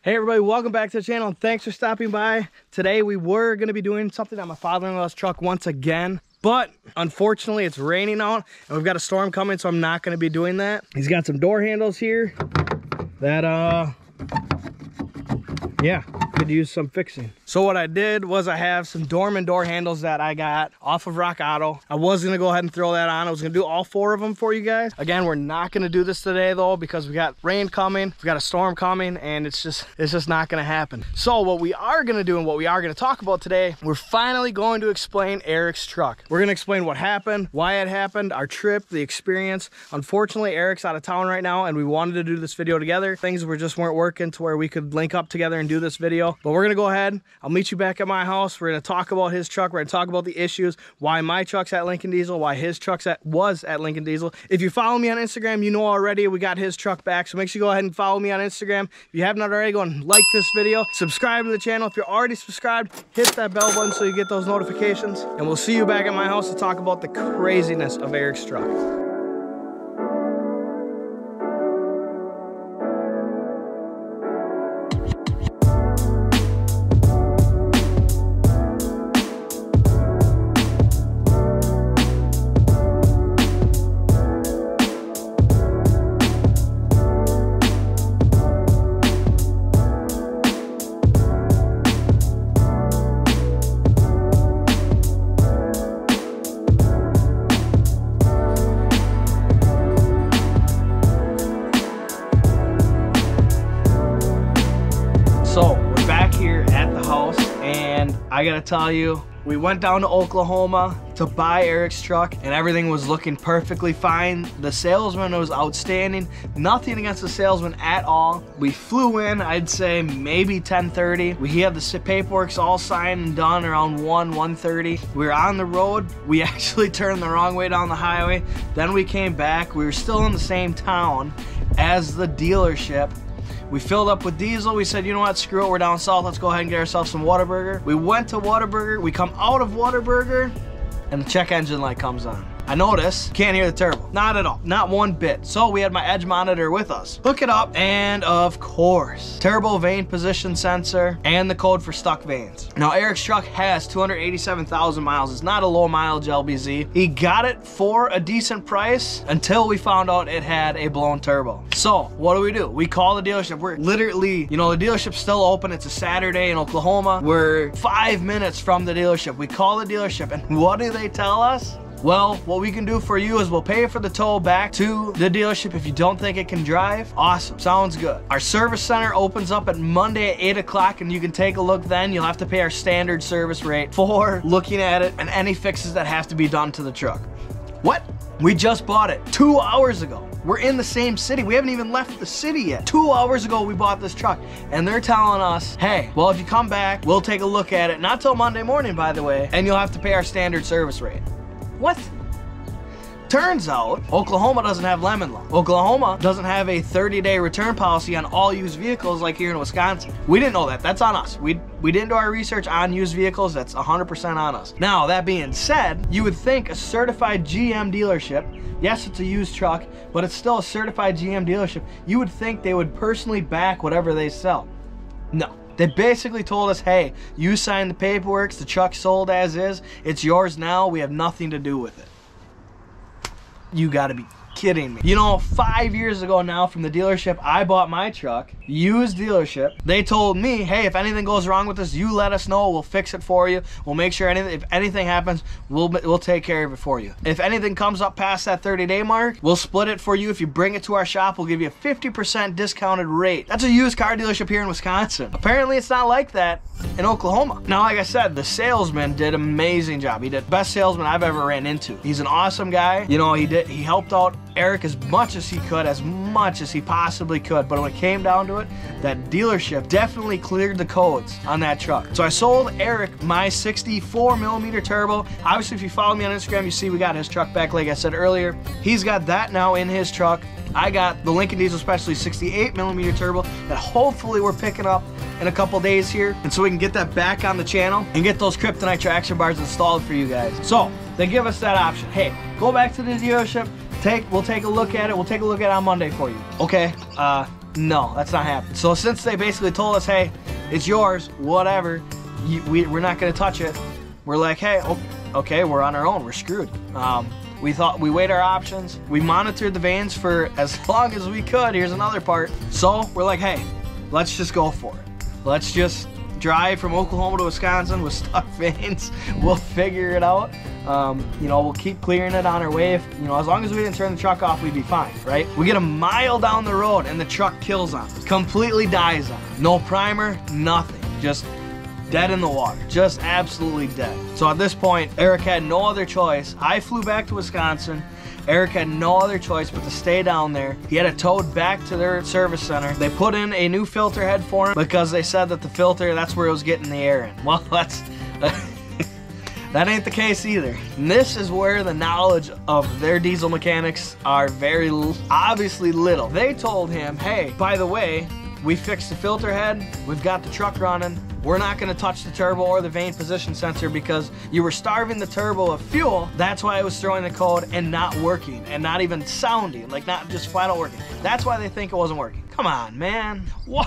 Hey everybody, welcome back to the channel and thanks for stopping by. Today we were going to be doing something on my father-in-law's truck once again, but unfortunately it's raining out and we've got a storm coming, so I'm not going to be doing that. He's got some door handles here that yeah, could use some fixing. So what I did was I have some Dorman door handles that I got off of Rock Auto. I was gonna go ahead and throw that on. I was gonna do all 4 of them for you guys. Again, we're not gonna do this today though, because we got rain coming, we got a storm coming, and it's just not gonna happen. So what we are gonna do and what we are gonna talk about today, we're finally going to explain Eric's truck. We're gonna explain what happened, why it happened, our trip, the experience. Unfortunately, Eric's out of town right now and we wanted to do this video together. Things just weren't working to where we could link up together and do this video, but we're gonna go ahead. I'll meet you back at my house. We're gonna talk about his truck. We're gonna talk about the issues, why my truck's at Lincoln Diesel, why his truck's was at Lincoln Diesel. If you follow me on Instagram, you know already we got his truck back, so make sure you go ahead and follow me on Instagram. If you haven't already, go and like this video, subscribe to the channel. If you're already subscribed, hit that bell button so you get those notifications, and we'll see you back at my house to talk about the craziness of Eric's truck. So we're back here at the house, and I gotta tell you, we went down to Oklahoma to buy Eric's truck and everything was looking perfectly fine. The salesman was outstanding. Nothing against the salesman at all. We flew in, I'd say maybe 10:30. We had the paperwork all signed and done around 1:30. We were on the road. We actually turned the wrong way down the highway. Then we came back. We were still in the same town as the dealership. We filled up with diesel. We said, you know what, screw it, we're down south. Let's go ahead and get ourselves some Whataburger. We went to Whataburger. We come out of Whataburger and the check engine light comes on. I notice, can't hear the turbo. Not at all, not one bit. So we had my edge monitor with us. Hook it up, and of course, turbo vane position sensor and the code for stuck vanes. Now Eric's truck has 287,000 miles. It's not a low mileage LBZ. He got it for a decent price until we found out it had a blown turbo. So what do? We call the dealership. We're literally, you know, the dealership's still open. It's a Saturday in Oklahoma. We're 5 minutes from the dealership. We call the dealership, and what do they tell us? Well, what we can do for you is we'll pay for the tow back to the dealership if you don't think it can drive. Awesome, sounds good. Our service center opens up at Monday at 8 o'clock and you can take a look then. You'll have to pay our standard service rate for looking at it and any fixes that have to be done to the truck. What? We just bought it 2 hours ago. We're in the same city. We haven't even left the city yet. 2 hours ago, we bought this truck. And they're telling us, hey, well, if you come back, we'll take a look at it. Not till Monday morning, by the way. And you'll have to pay our standard service rate. What? Turns out, Oklahoma doesn't have lemon law. Oklahoma doesn't have a 30-day return policy on all used vehicles like here in Wisconsin. We didn't know that. That's on us. We didn't do our research on used vehicles. That's 100% on us. Now, that being said, you would think a certified GM dealership, yes, it's a used truck, but it's still a certified GM dealership, you would think they would personally back whatever they sell. No. They basically told us, hey, you signed the paperwork, the truck's sold as is, it's yours now, we have nothing to do with it. You gotta be kidding me. You know, 5 years ago now from the dealership I bought my truck, used dealership, they told me, hey, if anything goes wrong with this, you let us know, we'll fix it for you, we'll make sure if anything happens, we'll take care of it for you. If anything comes up past that 30-day mark, we'll split it for you. If you bring it to our shop, we'll give you a 50% discounted rate. That's a used car dealership here in Wisconsin. Apparently it's not like that in Oklahoma. Now, like I said, the salesman did an amazing job. He did the best salesman I've ever ran into. He's an awesome guy. You know, he helped out Eric as much as he could, as much as he possibly could. But when it came down to it, that dealership definitely cleared the codes on that truck. So I sold Eric my 64mm turbo. Obviously, if you follow me on Instagram, you see we got his truck back, like I said earlier. He's got that now in his truck. I got the Lincoln Diesel Specialties 68mm turbo that hopefully we're picking up in a couple days here, and so we can get that back on the channel and get those kryptonite traction bars installed for you guys. So they give us that option. Hey, go back to the dealership, we'll take a look at it. We'll take a look at it on Monday for you. Okay, No, that's not happening. So since they basically told us, hey, it's yours, whatever, we're not gonna touch it, we're like, hey, okay, we're on our own, we're screwed. We weighed our options, we monitored the vanes for as long as we could. Here's another part. So we're like, hey, let's just go for it. Let's just drive from Oklahoma to Wisconsin with stuck vanes. We'll figure it out. You know, we'll keep clearing it on our way. If, you know, as long as we didn't turn the truck off, we'd be fine, right? We get a mile down the road and the truck kills on us, completely dies on us. No primer, nothing, just dead in the water, just absolutely dead. So at this point, Eric had no other choice. I flew back to Wisconsin. Eric had no other choice but to stay down there. He had it towed back to their service center. They put in a new filter head for him because they said that the filter, that's where it was getting the air in. Well, that's that ain't the case either. And this is where the knowledge of their diesel mechanics are very obviously little. They told him, hey, by the way, we fixed the filter head, we've got the truck running, we're not gonna touch the turbo or the vane position sensor because you were starving the turbo of fuel. That's why it was throwing the code and not working and not even sounding, like not just flat out working. That's why they think it wasn't working. Come on, man, what?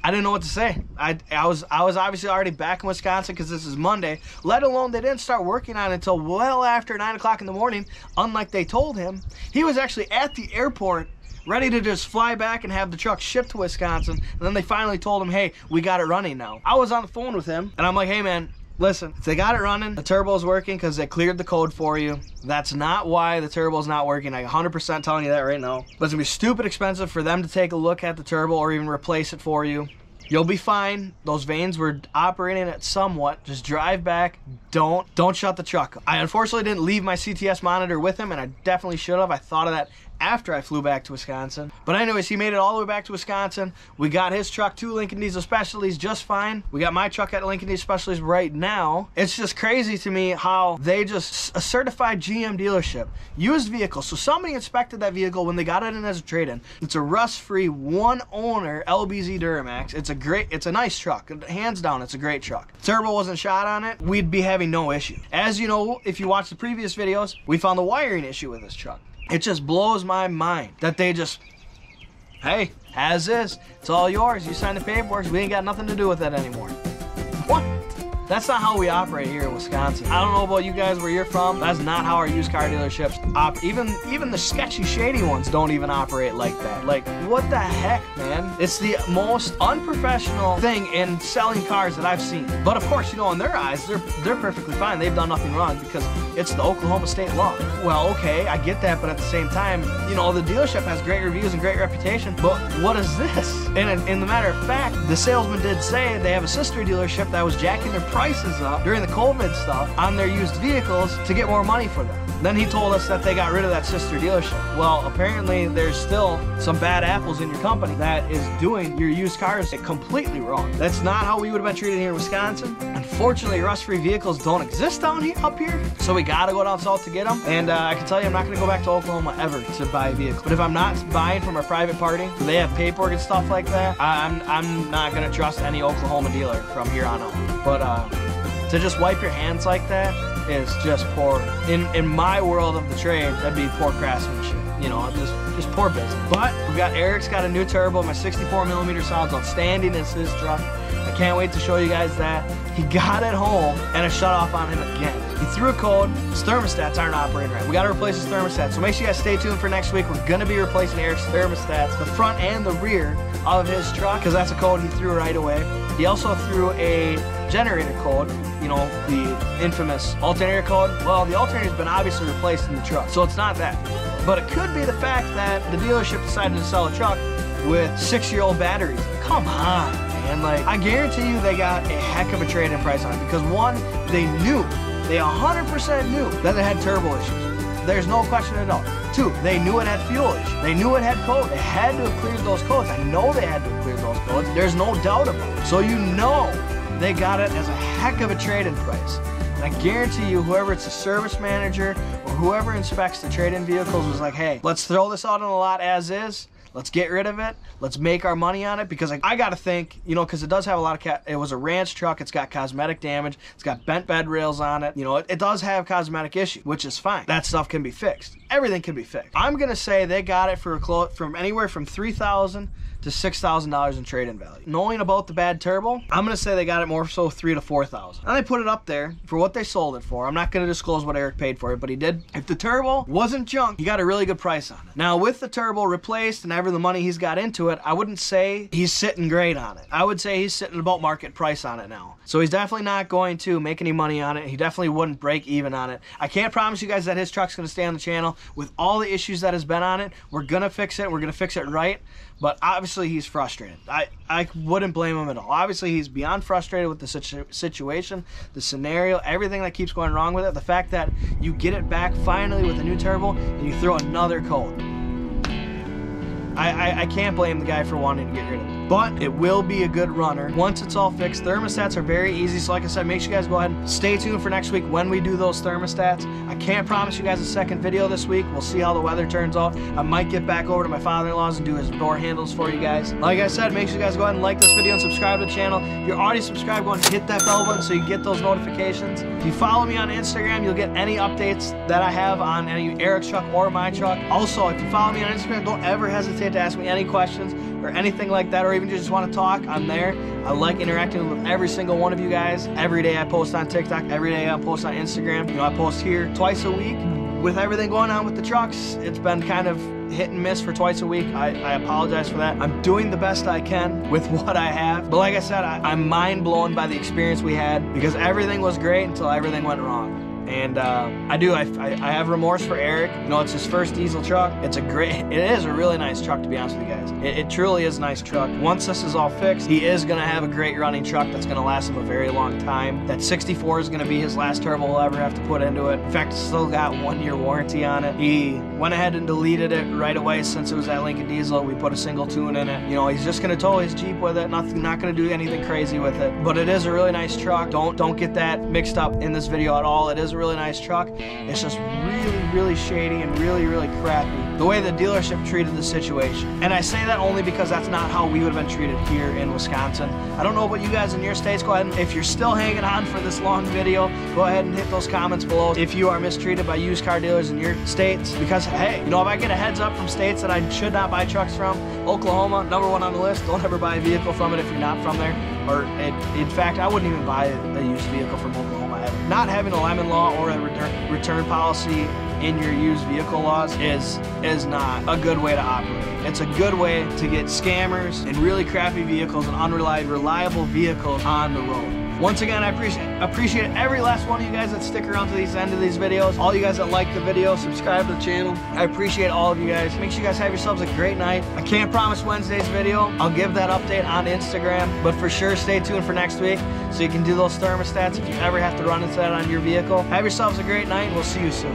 I didn't know what to say. I was obviously already back in Wisconsin because this is Monday, let alone they didn't start working on it until well after 9 o'clock in the morning, unlike they told him. He was actually at the airport ready to just fly back and have the truck shipped to Wisconsin, and then they finally told him, hey, we got it running now. I was on the phone with him, and I'm like, hey man, listen, if they got it running, the turbo's working because they cleared the code for you. That's not why the turbo's not working. I'm 100% telling you that right now. But it's gonna be stupid expensive for them to take a look at the turbo or even replace it for you. You'll be fine. Those vanes were operating it somewhat. Just drive back. Don't shut the truck up. I unfortunately didn't leave my CTS monitor with him, and I definitely should have. I thought of that after I flew back to Wisconsin. But anyways, he made it all the way back to Wisconsin. We got his truck to Lincoln Diesel Specialties just fine. We got my truck at Lincoln Diesel Specialties right now. It's just crazy to me how they just, a certified GM dealership, used vehicle. So somebody inspected that vehicle when they got it in as a trade-in. It's a rust-free, one owner LBZ Duramax. It's a nice truck. Hands down, it's a great truck. Turbo wasn't shot on it, we'd be having no issue. As you know, if you watch the previous videos, we found the wiring issue with this truck. It just blows my mind that they just, hey, as is, it's all yours. You signed the paperwork, we ain't got nothing to do with that anymore. What? That's not how we operate here in Wisconsin. I don't know about you guys where you're from. That's not how our used car dealerships operate. Even the sketchy, shady ones don't even operate like that. Like, what the heck, man? It's the most unprofessional thing in selling cars that I've seen. But of course, you know, in their eyes, they're perfectly fine. They've done nothing wrong because it's the Oklahoma state law. Well, okay, I get that, but at the same time, you know, the dealership has great reviews and great reputation, but what is this? And in the matter of fact, the salesman did say they have a sister dealership that was jacking their prices up during the COVID stuff on their used vehicles to get more money for them. Then he told us that they got rid of that sister dealership. Well, apparently there's still some bad apples in your company that is doing your used cars completely wrong. That's not how we would have been treated here in Wisconsin. Unfortunately, rust-free vehicles don't exist up here, so we gotta go down south to get them. And I can tell you, I'm not gonna go back to Oklahoma ever to buy a vehicle. But if I'm not buying from a private party, they have paperwork and stuff like that, I'm not gonna trust any Oklahoma dealer from here on out. But to just wipe your hands like that is just poor. In my world of the trade, that'd be poor craftsmanship. You know, just poor business. But Eric's got a new turbo. My 64mm sounds outstanding. It's his truck. I can't wait to show you guys that. He got it home and it shut off on him again. He threw a code. His thermostats aren't operating right. We got to replace his thermostats. So make sure you guys stay tuned for next week. We're going to be replacing Eric's thermostats, the front and the rear of his truck, because that's a code he threw right away. He also threw a generator code, you know, the infamous alternator code. Well, the alternator's been obviously replaced in the truck, so it's not that. But it could be the fact that the dealership decided to sell a truck with 6-year-old batteries. Come on, man. Like, I guarantee you they got a heck of a trade-in price on it because one, they 100% knew that it had turbo issues. There's no question at all. Two, they knew it had fuel issues. They knew it had code. They had to have cleared those codes. I know they had to have cleared those codes. There's no doubt about it. So you know they got it as a heck of a trade-in price. And I guarantee you, whoever it's a service manager or whoever inspects the trade-in vehicles was like, hey, let's throw this out on the lot as is. Let's get rid of it. Let's make our money on it, because I gotta think, you know, because it does have a lot of, it was a ranch truck, it's got cosmetic damage, it's got bent bed rails on it, you know, it does have cosmetic issues, which is fine. That stuff can be fixed. Everything can be fixed. I'm gonna say they got it for from anywhere from $3,000 to $6,000 in trade-in value. Knowing about the bad turbo, I'm gonna say they got it more so $3,000 to $4,000. And they put it up there for what they sold it for. I'm not gonna disclose what Eric paid for it, but he did. If the turbo wasn't junk, he got a really good price on it. Now with the turbo replaced and the money he's got into it, I wouldn't say he's sitting great on it. I would say he's sitting about market price on it now. So he's definitely not going to make any money on it. He definitely wouldn't break even on it. I can't promise you guys that his truck's gonna stay on the channel. With all the issues that has been on it, we're gonna fix it. We're gonna fix it right. But obviously he's frustrated. I wouldn't blame him at all. Obviously he's beyond frustrated with the situation, the scenario, everything that keeps going wrong with it. The fact that you get it back finally with a new turbo and you throw another coat. I can't blame the guy for wanting to get rid of it. But it will be a good runner once it's all fixed. Thermostats are very easy, so like I said, make sure you guys go ahead and stay tuned for next week when we do those thermostats. I can't promise you guys a second video this week. We'll see how the weather turns out. I might get back over to my father-in-law's and do his door handles for you guys. Like I said, make sure you guys go ahead and like this video and subscribe to the channel. If you're already subscribed, go ahead and hit that bell button so you get those notifications. If you follow me on Instagram, you'll get any updates that I have on any Eric's truck or my truck. Also, if you follow me on Instagram, don't ever hesitate to ask me any questions or anything like that, or even just want to talk. I'm there. I like interacting with every single one of you guys. Every day I post on TikTok, every day I post on Instagram. You know, I post here twice a week. With everything going on with the trucks, it's been kind of hit and miss for twice a week. I apologize for that. I'm doing the best I can with what I have. But like I said, I'm mind blown by the experience we had, because everything was great until everything went wrong. And I have remorse for Eric. You know, it's his first diesel truck. It is a really nice truck, to be honest with you guys. It truly is a nice truck. Once this is all fixed, he is gonna have a great running truck that's gonna last him a very long time. That 64 is gonna be his last turbo he'll ever have to put into it. In fact, it's still got 1-year warranty on it. He went ahead and deleted it right away since it was at Lincoln Diesel. We put a single tune in it. You know, he's just gonna tow his Jeep with it. Not gonna do anything crazy with it. But it is a really nice truck. Don't get that mixed up in this video at all. It is a really nice truck. It's just really shady and really crappy the way the dealership treated the situation. And I say that only because that's not how we would have been treated here in Wisconsin. I don't know about you guys in your states. Go ahead and, if you're still hanging on for this long video, go ahead and hit those comments below if you are mistreated by used car dealers in your states. Because hey, you know, if I get a heads up from states that I should not buy trucks from, Oklahoma, #1 on the list. Don't ever buy a vehicle from it if you're not from there. Or in fact, I wouldn't even buy a used vehicle from Oklahoma. Not having a lemon law or a return policy in your used vehicle laws is not a good way to operate. It's a good way to get scammers and really crappy vehicles and unreliable vehicles on the road. Once again, I appreciate every last one of you guys that stick around to the end of these videos. All you guys that like the video, subscribe to the channel. I appreciate all of you guys. Make sure you guys have yourselves a great night. I can't promise Wednesday's video. I'll give that update on Instagram, but for sure stay tuned for next week so you can do those thermostats if you ever have to run into that on your vehicle. Have yourselves a great night, and we'll see you soon.